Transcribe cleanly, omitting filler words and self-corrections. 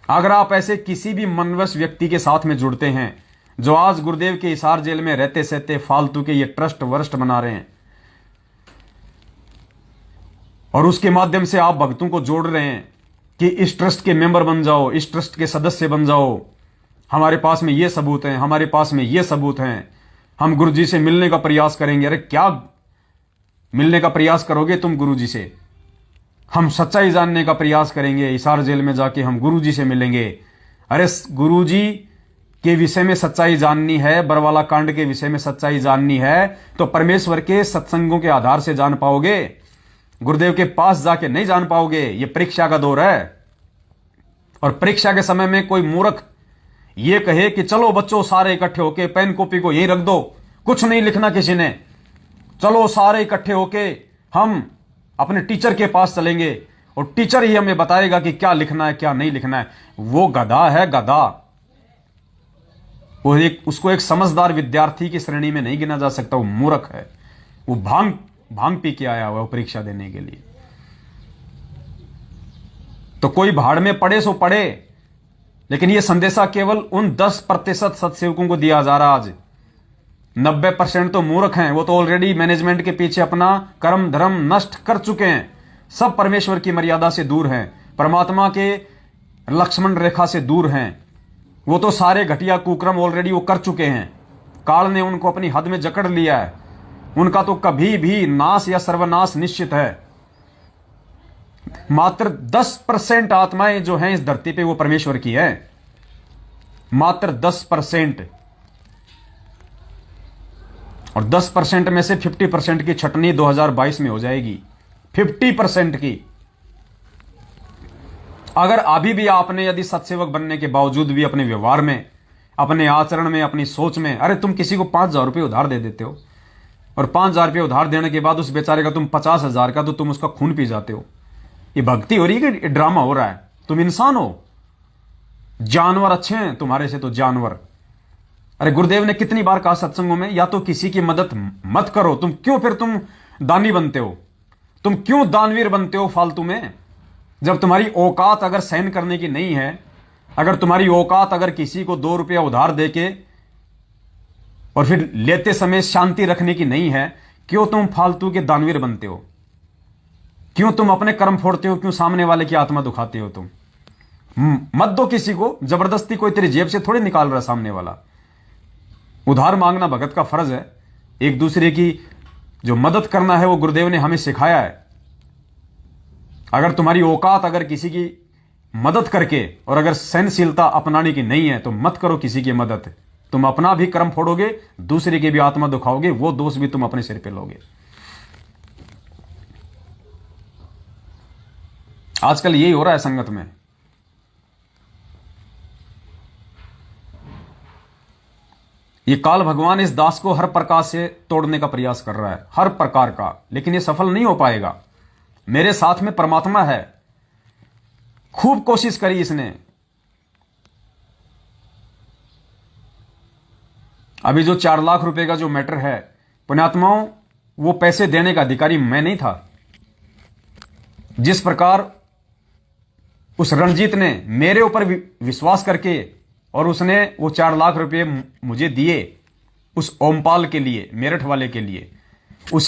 अगर आप ऐसे किसी भी मनवश व्यक्ति के साथ में जुड़ते हैं जो आज गुरुदेव के हिसार जेल में रहते सहते फालतू के ये ट्रस्ट वरस्ट बना रहे हैं और उसके माध्यम से आप भक्तों को जोड़ रहे हैं कि इस ट्रस्ट के मेंबर बन जाओ, इस ट्रस्ट के सदस्य बन जाओ, हमारे पास में ये सबूत हैं, हमारे पास में ये सबूत हैं, हम गुरुजी से मिलने का प्रयास करेंगे। अरे क्या मिलने का प्रयास करोगे तुम गुरुजी से? हम सच्चाई जानने का प्रयास करेंगे, हिसार जेल में जाके हम गुरुजी से मिलेंगे। अरे गुरुजी के विषय में सच्चाई जाननी है, बरवाला कांड के विषय में सच्चाई जाननी है तो परमेश्वर के सत्संगों के आधार से जान पाओगे, गुरुदेव के पास जाके नहीं जान पाओगे। ये परीक्षा का दौर है और परीक्षा के समय में कोई मूर्ख ये कहे कि चलो बच्चों सारे इकट्ठे होके पेन कॉपी को यहीं रख दो, कुछ नहीं लिखना किसी ने, चलो सारे इकट्ठे होके हम अपने टीचर के पास चलेंगे और टीचर ही हमें बताएगा कि क्या लिखना है क्या नहीं लिखना है। वो गधा है, गधा। उसको एक समझदार विद्यार्थी की श्रेणी में नहीं गिना जा सकता। वो मूर्ख है, वो भांग पी के आया हुआ परीक्षा देने के लिए। तो कोई भाड़ में पड़े सो पड़े, लेकिन यह संदेशा केवल उन 10% सत्सेवकों को दिया जा रहा। आज 90% तो मूर्ख हैं, वो तो ऑलरेडी मैनेजमेंट के पीछे अपना कर्म धर्म नष्ट कर चुके हैं। सब परमेश्वर की मर्यादा से दूर हैं, परमात्मा के लक्ष्मण रेखा से दूर हैं। वो तो सारे घटिया कुक्रम ऑलरेडी वो कर चुके हैं। काल ने उनको अपनी हद में जकड़ लिया है। उनका तो कभी भी नाश या सर्वनाश निश्चित है। मात्र 10% आत्माएं जो हैं इस धरती पे वो परमेश्वर की है, मात्र 10%। और 10% में से 50% की छटनी 2022 में हो जाएगी, 50% की। अगर अभी भी आपने यदि सत्सेवक बनने के बावजूद भी अपने व्यवहार में, अपने आचरण में, अपनी सोच में, अरे तुम किसी को 5,000 रुपये उधार दे देते हो और 5,000 रुपये उधार देने के बाद उस बेचारे का तुम 50,000 का तो तुम उसका खून पी जाते हो। ये भक्ति हो रही है कि ड्रामा हो रहा है? तुम इंसान हो, जानवर अच्छे हैं तुम्हारे से तो जानवर। अरे गुरुदेव ने कितनी बार कहा सत्संगों में, या तो किसी की मदद मत करो। तुम क्यों फिर तुम दानी बनते हो? तुम क्यों दानवीर बनते हो फालतू में? जब तुम्हारी औकात अगर सहन करने की नहीं है, अगर तुम्हारी औकात अगर किसी को 2 रुपया उधार देके और फिर लेते समय शांति रखने की नहीं है, क्यों तुम फालतू के दानवीर बनते हो? क्यों तुम अपने कर्म फोड़ते हो? क्यों सामने वाले की आत्मा दुखाते हो? तुम मत दो किसी को जबरदस्ती, कोई तेरी जेब से थोड़ी निकाल रहा सामने वाला। उधार मांगना भगत का फर्ज है। एक दूसरे की जो मदद करना है वो गुरुदेव ने हमें सिखाया है। अगर तुम्हारी औकात अगर किसी की मदद करके और अगर सहनशीलता अपनाने की नहीं है तो मत करो किसी की मदद। तुम अपना भी कर्म फोड़ोगे, दूसरे की भी आत्मा दुखाओगे, वो दोष भी तुम अपने सिर पे लोगे। आजकल यही हो रहा है संगत में। ये काल भगवान इस दास को हर प्रकार से तोड़ने का प्रयास कर रहा है, हर प्रकार का, लेकिन ये सफल नहीं हो पाएगा। मेरे साथ में परमात्मा है। खूब कोशिश करी इसने। अभी जो 4 लाख रुपए का जो मैटर है, पुण्यात्माओं, वो पैसे देने का अधिकारी मैं नहीं था। जिस प्रकार उस रणजीत ने मेरे ऊपर विश्वास करके और उसने वो 4 लाख रुपए मुझे दिए उस ओमपाल के लिए, मेरठ वाले के लिए, उस